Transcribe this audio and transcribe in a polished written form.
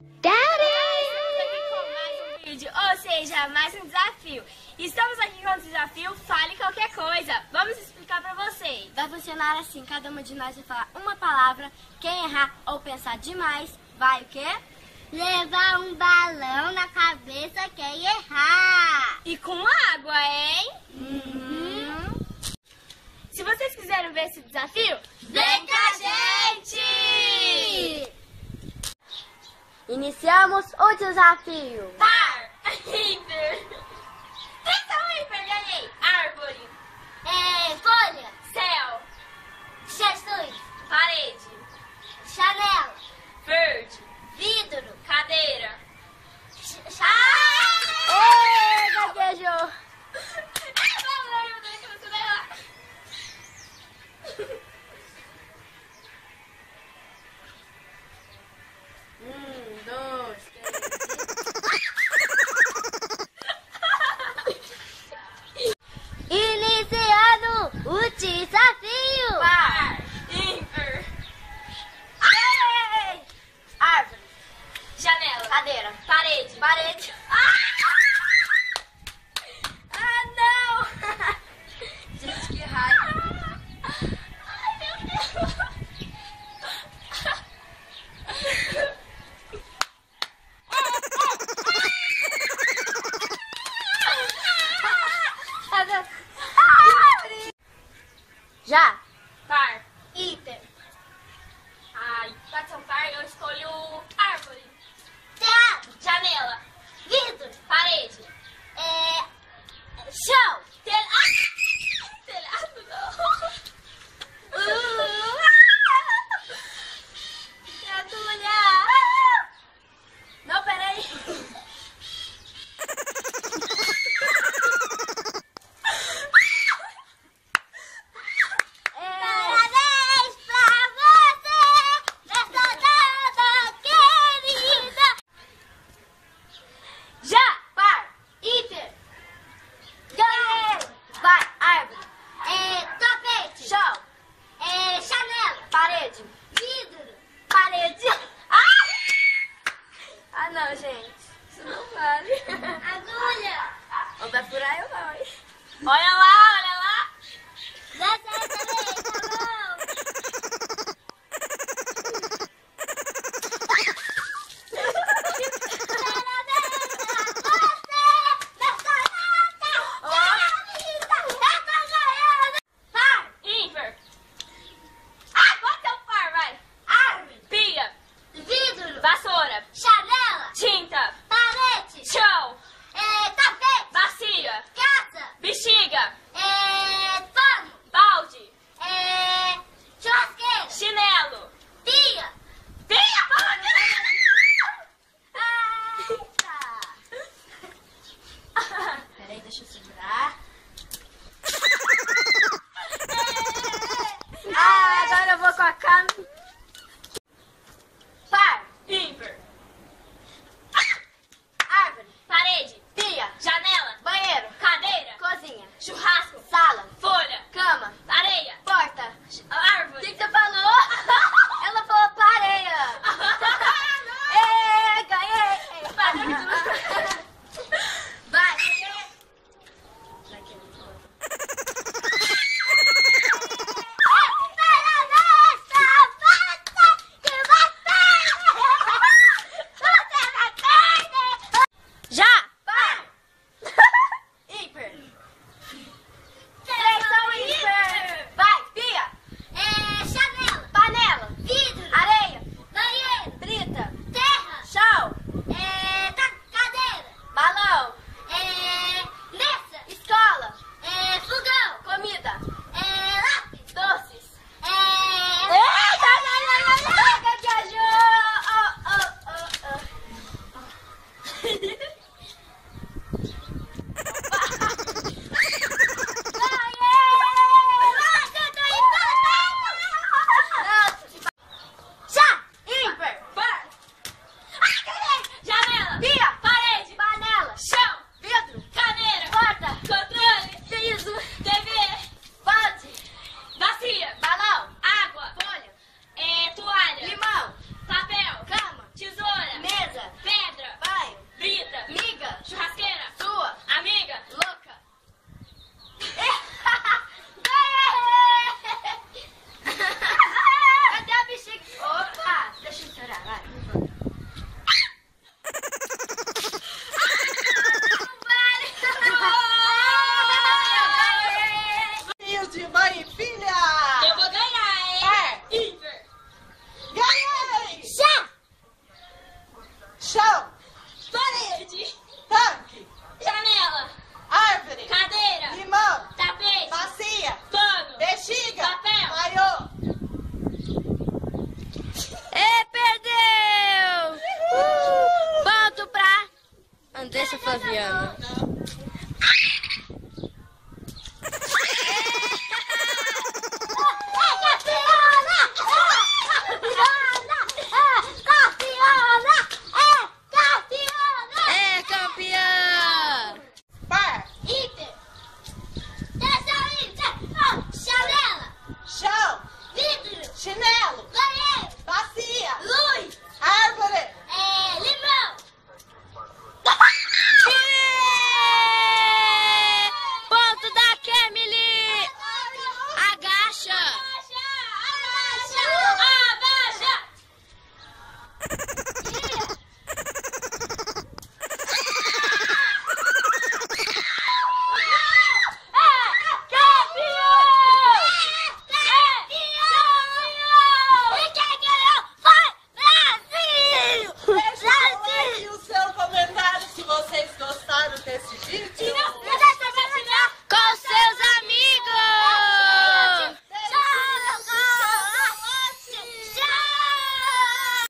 Estamos aqui com mais um vídeo, ou seja, mais um desafio. Estamos aqui com o desafio Fale Qualquer Coisa. Vamos explicar pra vocês. Vai funcionar assim, cada uma de nós vai falar uma palavra. Quem errar ou pensar demais, vai o quê? Levar um balão na cabeça quem errar. E com água, hein? Se vocês quiserem ver esse desafio, Vem com a gente! Iniciamos o desafio. par, ímpar. Tenta ímpar, ganhei. Árvore, Folha, céu, Jesus, parede, chanela, verde, vidro, cadeira. Ê, gaguejou! Dois, Iniciando o desafio! par, ímpar. Árvore, Janela, cadeira, parede, parede. Ah, não! Gente, que raiva! Ai, meu Deus! Já! Par. Ímpar, Ai, pode ser um par, eu escolho árvore, teatro, janela, vidro, parede, chão, telhado não. Não, peraí. Parabéns pra você nessa data querida! Já, Par, ímpar, ganhei! Vai, árvore, tapete, chão, chanela, parede, vidro, parede. Ah, não, gente. Isso não vale. agulha. Não vai furar eu não, hein? Olha lá, olha lá. Dá certo também, tá bom? Parabéns pra você nessa data querida! Eu tô ganhando! Par, Ímpar. Ah, bota o par, vai. árvore, Pia, vidro, vassoura, chanela, tinta, parede, chão, tapete, bacia, casa, bexiga, pano, balde, churrasqueira, chinelo. pia. Pia, balde. Eita! Peraí, deixa eu segurar. Ah, agora eu vou com a câmera. Par, Ímpar. Andressa Flaviana.